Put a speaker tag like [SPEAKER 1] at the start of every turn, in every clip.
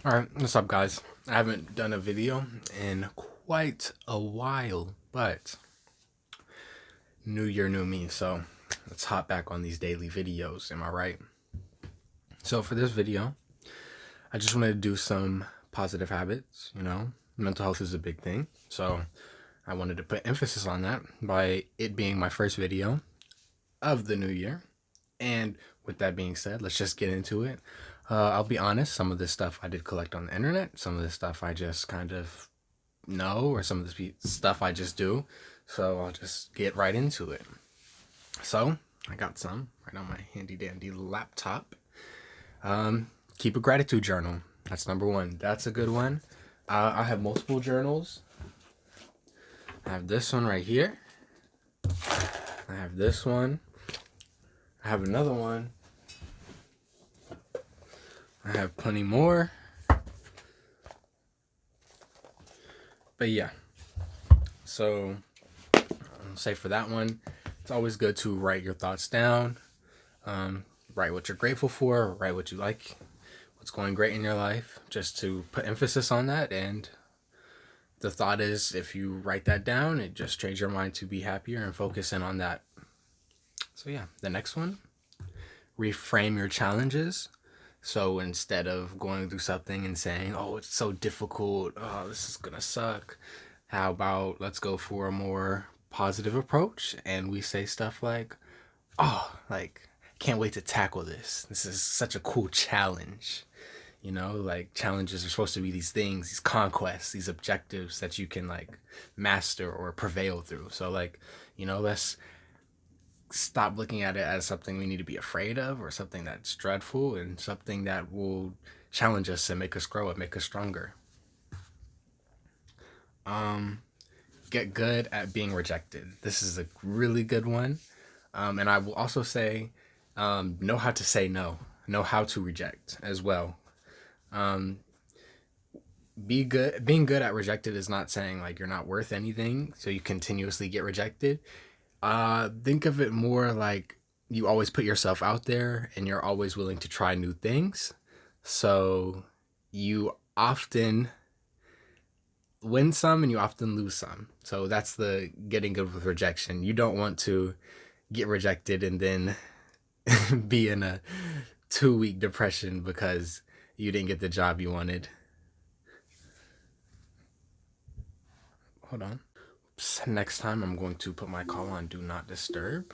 [SPEAKER 1] Alright, what's up, guys? I haven't done a video in quite a while, but new year, new me, so let's hop back on these daily videos, am I right? So, for this video, I just wanted to do some positive habits, mental health is a big thing, so I wanted to put emphasis on that by it being my first video of the new year. And with that being said, let's just get into it. I'll be honest, some of this stuff I did collect on the internet, some of this stuff I just kind of know, or some of the stuff I just do. So I'll just get right into it. So I got some right on my handy dandy laptop. Keep a gratitude journal. That's number one. That's a good one. I have multiple journals. I have this one right here. I have this one. I have another one. I have plenty more. But yeah. So I'll say for that one, it's always good to write your thoughts down. Write what you're grateful for, write what you like, what's going great in your life, just to put emphasis on that. And the thought is, if you write that down, it just trains your mind to be happier and focus in on that. So yeah, the next one, reframe your challenges. So instead of going through something and saying, oh, it's so difficult, oh, this is gonna suck, how about let's go for a more positive approach and we say stuff like, oh, like, can't wait to tackle this. This is such a cool challenge. Like challenges are supposed to be these things, these conquests, these objectives that you can like master or prevail through. So like, let's stop looking at it as something we need to be afraid of or something that's dreadful, and something that will challenge us and make us grow and make us stronger. Get good at being rejected. This is a really good one. And I will also say, know how to say no, know how to reject as well. Being good at rejected is not saying like you're not worth anything, so you continuously get rejected. Think of it more like you always put yourself out there and you're always willing to try new things. So you often win some and you often lose some. So that's the getting good with rejection. You don't want to get rejected and then be in a 2 week depression because you didn't get the job you wanted. Hold on. Oops. Next time I'm going to put my call on do not disturb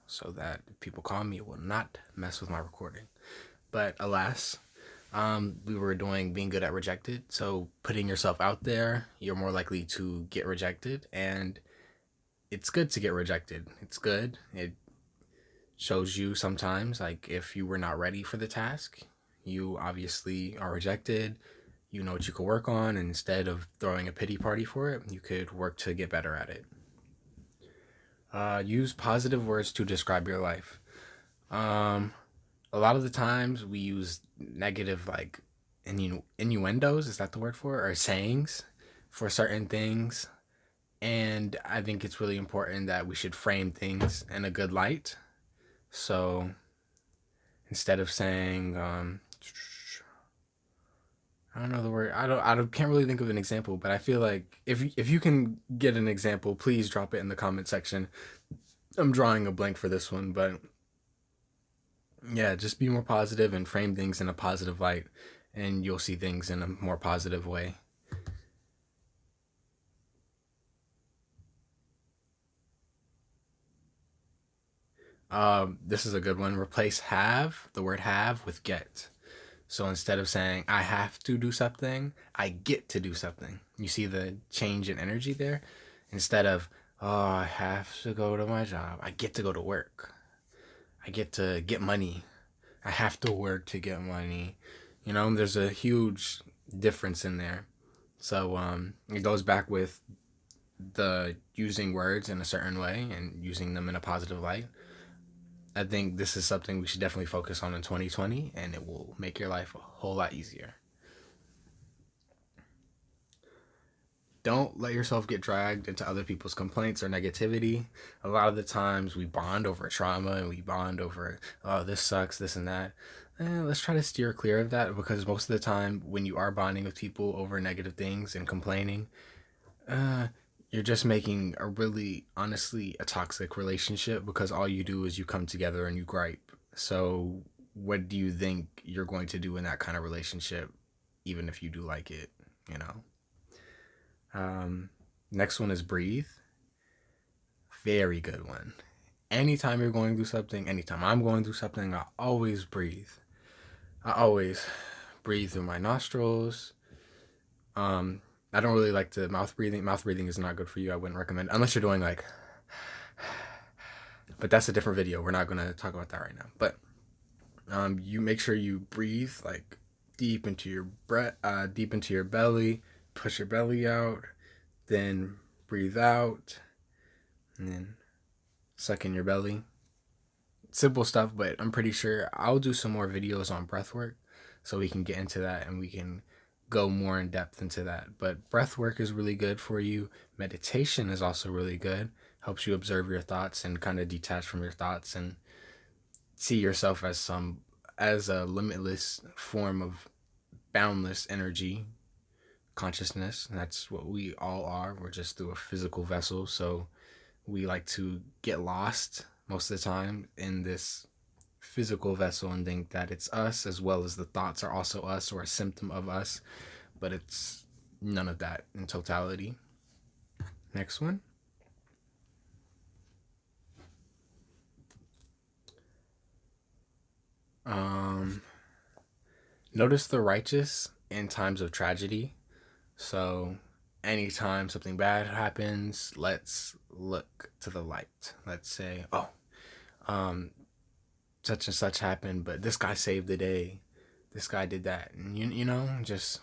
[SPEAKER 1] so that if people call me, it will not mess with my recording. But alas, we were doing being good at rejected. So putting yourself out there, you're more likely to get rejected. And it's good to get rejected. It's good. It shows you sometimes, like, if you were not ready for the task, you obviously are rejected. You know what you could work on. And instead of throwing a pity party for it, you could work to get better at it. Use positive words to describe your life. A lot of the times we use negative, like, innuendos, is that the word for it? Or sayings for certain things. And I think it's really important that we should frame things in a good light. So instead of saying, I don't know the word. Can't really think of an example, but I feel like if you can get an example, please drop it in the comment section. I'm drawing a blank for this one, but yeah, just be more positive and frame things in a positive light, and you'll see things in a more positive way. This is a good one. Replace the word have, with get. So instead of saying I have to do something, I get to do something. You see the change in energy there? Instead of, oh, I have to go to my job, I get to go to work. I get to get money. I have to work to get money. There's a huge difference in there. So it goes back with the using words in a certain way and using them in a positive light. I think this is something we should definitely focus on in 2020, and it will make your life a whole lot easier. Don't let yourself get dragged into other people's complaints or negativity. A lot of the times we bond over trauma and we bond over, oh, this sucks, this and that. let's try to steer clear of that, because most of the time when you are bonding with people over negative things and complaining, uh, you're just making a really, honestly, a toxic relationship, because all you do is you come together and you gripe. So, what do you think you're going to do in that kind of relationship, even if you do like it, you know? Um, Next one is breathe. Very good one. Anytime you're going through something, anytime I'm going through something, I always breathe. I always breathe through my nostrils. Um, I don't really like the mouth breathing. Mouth breathing is not good for you. I wouldn't recommend, unless you're doing like, but that's a different video. We're not going to talk about that right now. But you make sure you breathe like deep into your breath, deep into your belly. Push your belly out, then breathe out, and then suck in your belly. Simple stuff, but I'm pretty sure I'll do some more videos on breath work so we can get into that and we can go more in depth into that. But breath work is really good for you. Meditation is also really good. Helps you observe your thoughts and kind of detach from your thoughts and see yourself as a limitless form of boundless energy consciousness. And that's what we all are. We're just through a physical vessel, so we like to get lost most of the time in this physical vessel and think that it's us, as well as the thoughts are also us or a symptom of us, but it's none of that in totality. Next one. Notice the righteous in times of tragedy. So anytime something bad happens, let's look to the light. Let's say, oh, um, such and such happened, but this guy saved the day. This guy did that. And you know, just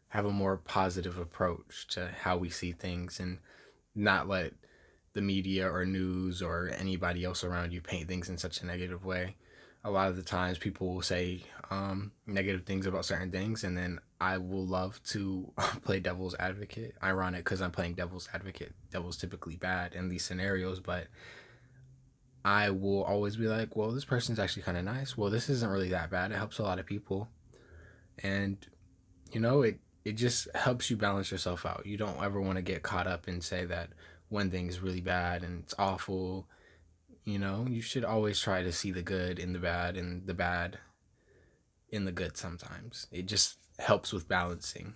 [SPEAKER 1] have a more positive approach to how we see things and not let the media or news or anybody else around you paint things in such a negative way. A lot of the times people will say negative things about certain things, and then I will love to play devil's advocate. Ironic, because I'm playing devil's advocate. Devil's typically bad in these scenarios, but I will always be like, well, this person's actually kind of nice. Well, this isn't really that bad. It helps a lot of people. And, you know, it just helps you balance yourself out. You don't ever want to get caught up and say that one thing is really bad and it's awful. You know, you should always try to see the good in the bad and the bad in the good sometimes. It just helps with balancing.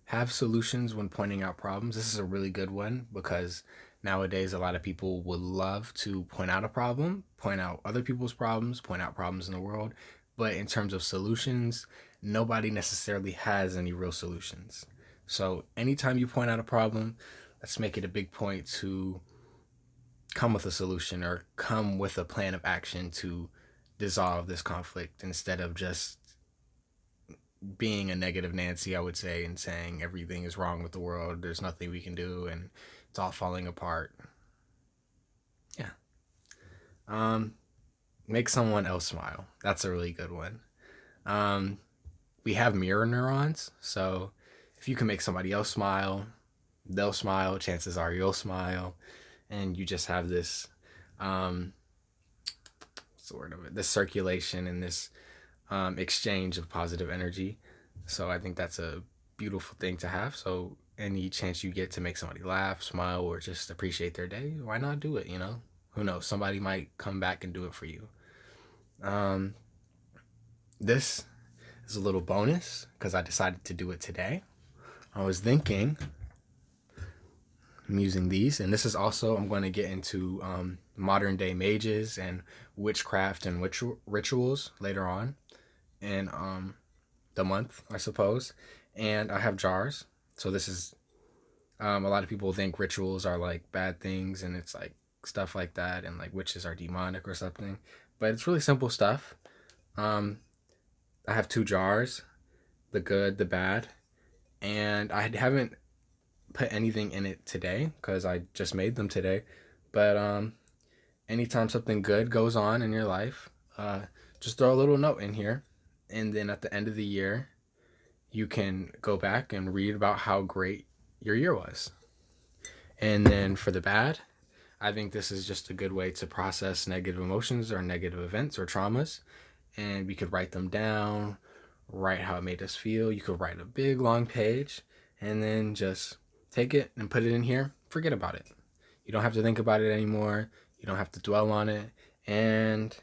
[SPEAKER 1] Have solutions when pointing out problems. This is a really good one, because nowadays a lot of people would love to point out a problem, point out other people's problems, point out problems in the world. But in terms of solutions, nobody necessarily has any real solutions. So anytime you point out a problem, let's make it a big point to come with a solution or come with a plan of action to dissolve this conflict, instead of just being a negative Nancy, I would say, and saying everything is wrong with the world, there's nothing we can do, and it's all falling apart. Yeah. Um, Make someone else smile. That's a really good one. Um, we have mirror neurons, so if you can make somebody else smile, they'll smile. Chances are you'll smile, and you just have this, what's the word of it? This circulation and this exchange of positive energy. So I think that's a beautiful thing to have. So any chance you get to make somebody laugh, smile, or just appreciate their day, why not do it? You know, who knows? Somebody might come back and do it for you. Um, this is a little bonus because I decided to do it today. I was thinking, I'm using these, and this is also, I'm going to get into modern day mages and witchcraft and rituals later on in the month, I suppose. And I have jars. So this is, a lot of people think rituals are like bad things and it's like stuff like that, and like witches are demonic or something. But it's really simple stuff. Um, I have two jars, the good, the bad, and I haven't put anything in it today because I just made them today. But anytime something good goes on in your life, just throw a little note in here, and then at the end of the year, you can go back and read about how great your year was. And then for the bad, I think this is just a good way to process negative emotions or negative events or traumas. And we could write them down, write how it made us feel. You could write a big long page and then just take it and put it in here. Forget about it. You don't have to think about it anymore. You don't have to dwell on it. And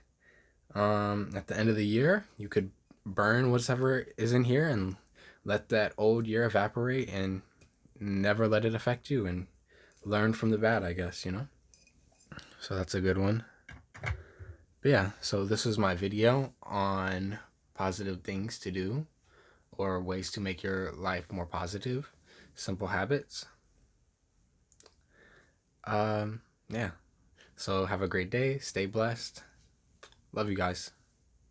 [SPEAKER 1] at the end of the year, you could burn whatever is in here and let that old year evaporate and never let it affect you and learn from the bad, I guess, you know? So that's a good one. But yeah, so this was my video on positive things to do or ways to make your life more positive, simple habits. Yeah. So have a great day. Stay blessed. Love you guys.